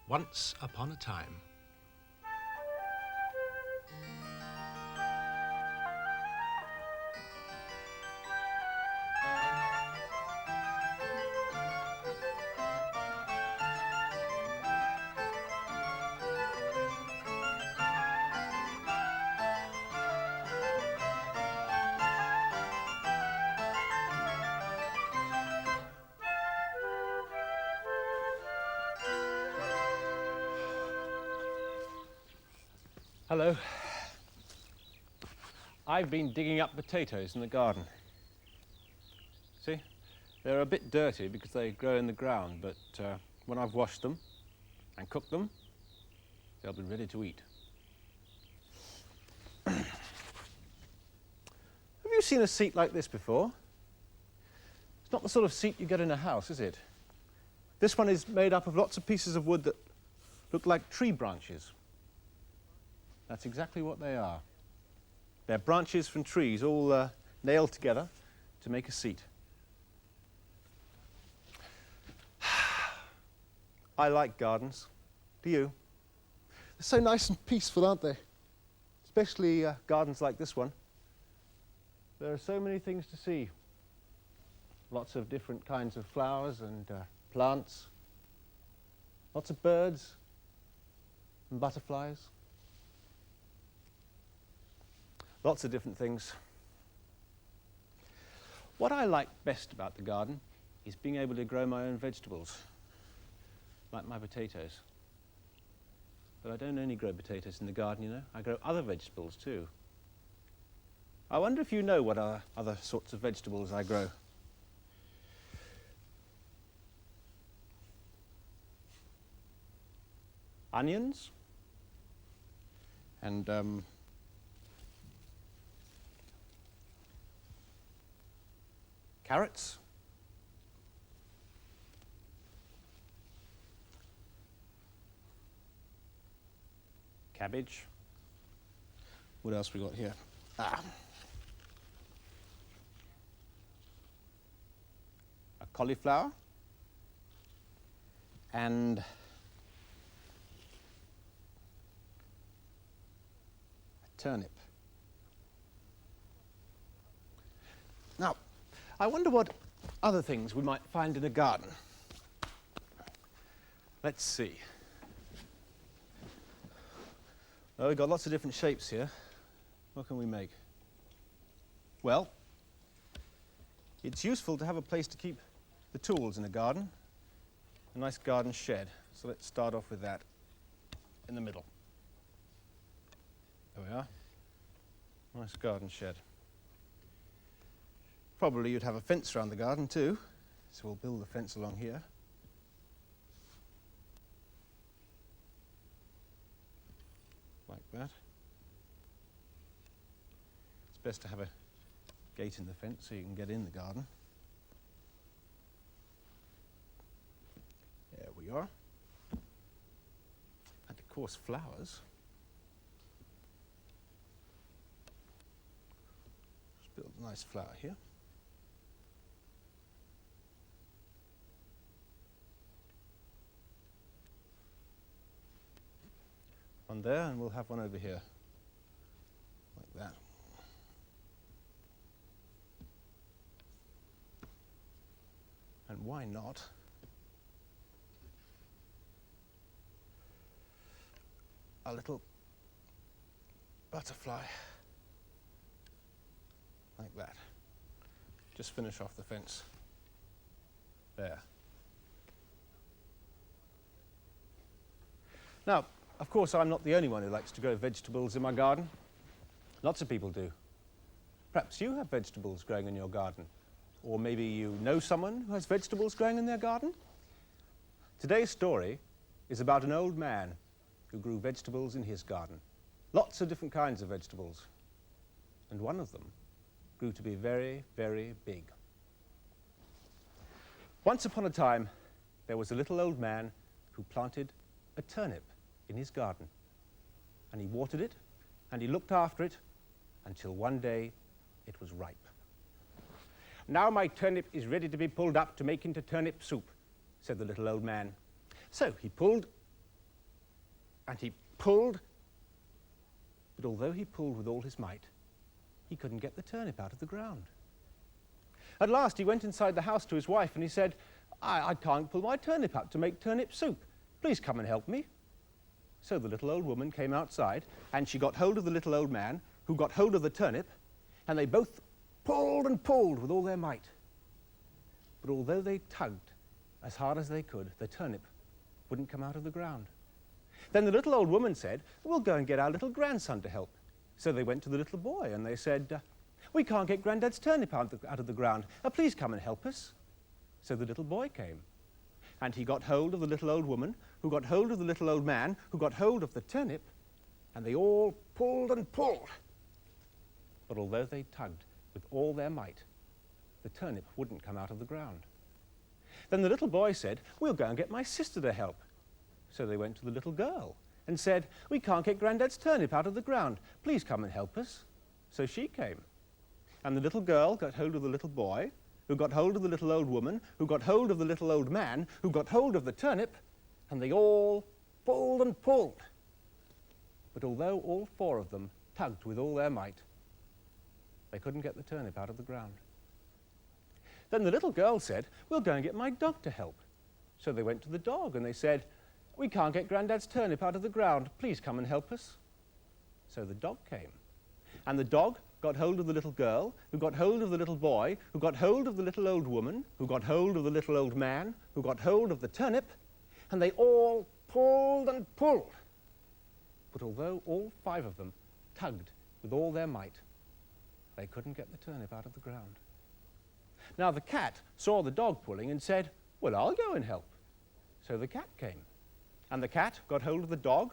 Once upon a time. Hello. I've been digging up potatoes in the garden. See, they're a bit dirty because they grow in the ground, but when I've washed them and cooked them, they'll be ready to eat. Have you seen a seat like this before? It's not the sort of seat you get in a house, is it? This one is made up of lots of pieces of wood that look like tree branches. That's exactly what they are. They're branches from trees all nailed together to make a seat. I like gardens. Do you? They're so nice and peaceful, aren't they? Especially gardens like this one. There are so many things to see. Lots of different kinds of flowers and plants. Lots of birds and butterflies. Lots of different things. What I like best about the garden is being able to grow my own vegetables, like my potatoes. But I don't only grow potatoes in the garden, you know. I grow other vegetables too. I wonder if you know what other sorts of vegetables I grow. Onions and carrots, cabbage. What else we got here? A cauliflower and a turnip. Now, I wonder what other things we might find in a garden. Let's see. Well, we've got lots of different shapes here. What can we make? Well, it's useful to have a place to keep the tools in a garden. A nice garden shed. So let's start off with that in the middle. There we are. Nice garden shed. Probably you'd have a fence around the garden too, so we'll build the fence along here. Like that. It's best to have a gate in the fence so you can get in the garden. There we are. And of course flowers. Let's build a nice flower here. One there, and we'll have one over here, like that. And why not a little butterfly, like that. Just finish off the fence. There. Now, of course, I'm not the only one who likes to grow vegetables in my garden. Lots of people do. Perhaps you have vegetables growing in your garden. Or maybe you know someone who has vegetables growing in their garden. Today's story is about an old man who grew vegetables in his garden. Lots of different kinds of vegetables. And one of them grew to be very, very big. Once upon a time, there was a little old man who planted a turnip in his garden. And he watered it, and he looked after it, until one day it was ripe. "Now my turnip is ready to be pulled up to make into turnip soup," said the little old man. So he pulled and he pulled, but although he pulled with all his might, he couldn't get the turnip out of the ground. At last he went inside the house to his wife and he said, I can't pull my turnip out to make turnip soup. Please come and help me. So the little old woman came outside and she got hold of the little old man, who got hold of the turnip, and they both pulled and pulled with all their might. But although they tugged as hard as they could, the turnip wouldn't come out of the ground. Then the little old woman said, we'll go and get our little grandson to help. So they went to the little boy and they said, we can't get Grandad's turnip out of the ground. Please come and help us. So the little boy came, and he got hold of the little old woman, who got hold of the little old man, who got hold of the turnip, and they all pulled and pulled. But although they tugged with all their might, the turnip wouldn't come out of the ground. Then the little boy said, we'll go and get my sister to help. So they went to the little girl and said, we can't get Grandad's turnip out of the ground. Please come and help us. So she came. And the little girl got hold of the little boy, who got hold of the little old woman, who got hold of the little old man, who got hold of the turnip, and they all pulled and pulled. But although all four of them tugged with all their might, they couldn't get the turnip out of the ground. Then the little girl said, we'll go and get my dog to help. So they went to the dog and they said, we can't get Grandad's turnip out of the ground. Please come and help us. So the dog came. And the dog got hold of the little girl, who got hold of the little boy, who got hold of the little old woman, who got hold of the little old man, who got hold of the turnip, and they all pulled and pulled. But although all five of them tugged with all their might, they couldn't get the turnip out of the ground. Now the cat saw the dog pulling and said, well, I'll go and help. So the cat came. And the cat got hold of the dog,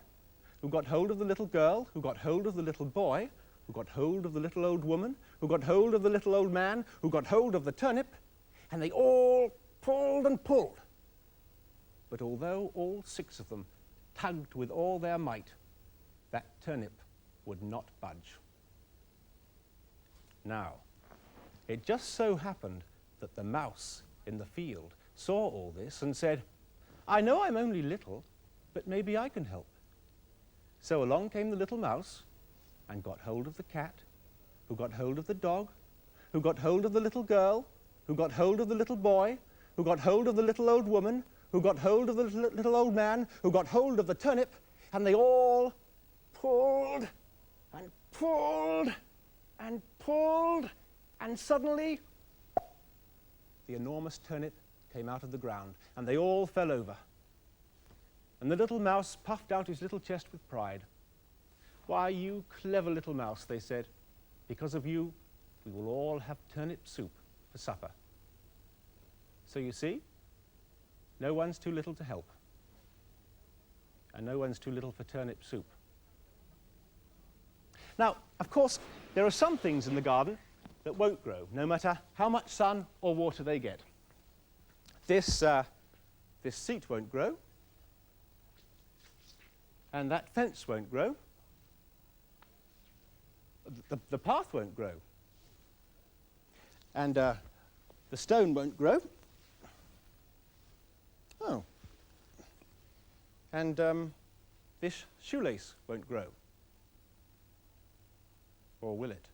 who got hold of the little girl, who got hold of the little boy, who got hold of the little old woman, who got hold of the little old man, who got hold of the turnip, and they all pulled and pulled. But although all six of them tugged with all their might, that turnip would not budge. Now, it just so happened that the mouse in the field saw all this and said, I know I'm only little, but maybe I can help. So along came the little mouse and got hold of the cat, who got hold of the dog, who got hold of the little girl, who got hold of the little boy, who got hold of the little old woman, who got hold of the little old man, who got hold of the turnip, and they all pulled and pulled and pulled, and suddenly the enormous turnip came out of the ground, and they all fell over. And the little mouse puffed out his little chest with pride. Why, you clever little mouse, they said, because of you, we will all have turnip soup for supper. So you see, no one's too little to help, and no one's too little for turnip soup. Now, of course, there are some things in the garden that won't grow, no matter how much sun or water they get. This seat won't grow, and that fence won't grow. The path won't grow, and the stone won't grow. Oh, and this shoelace won't grow. Or will it?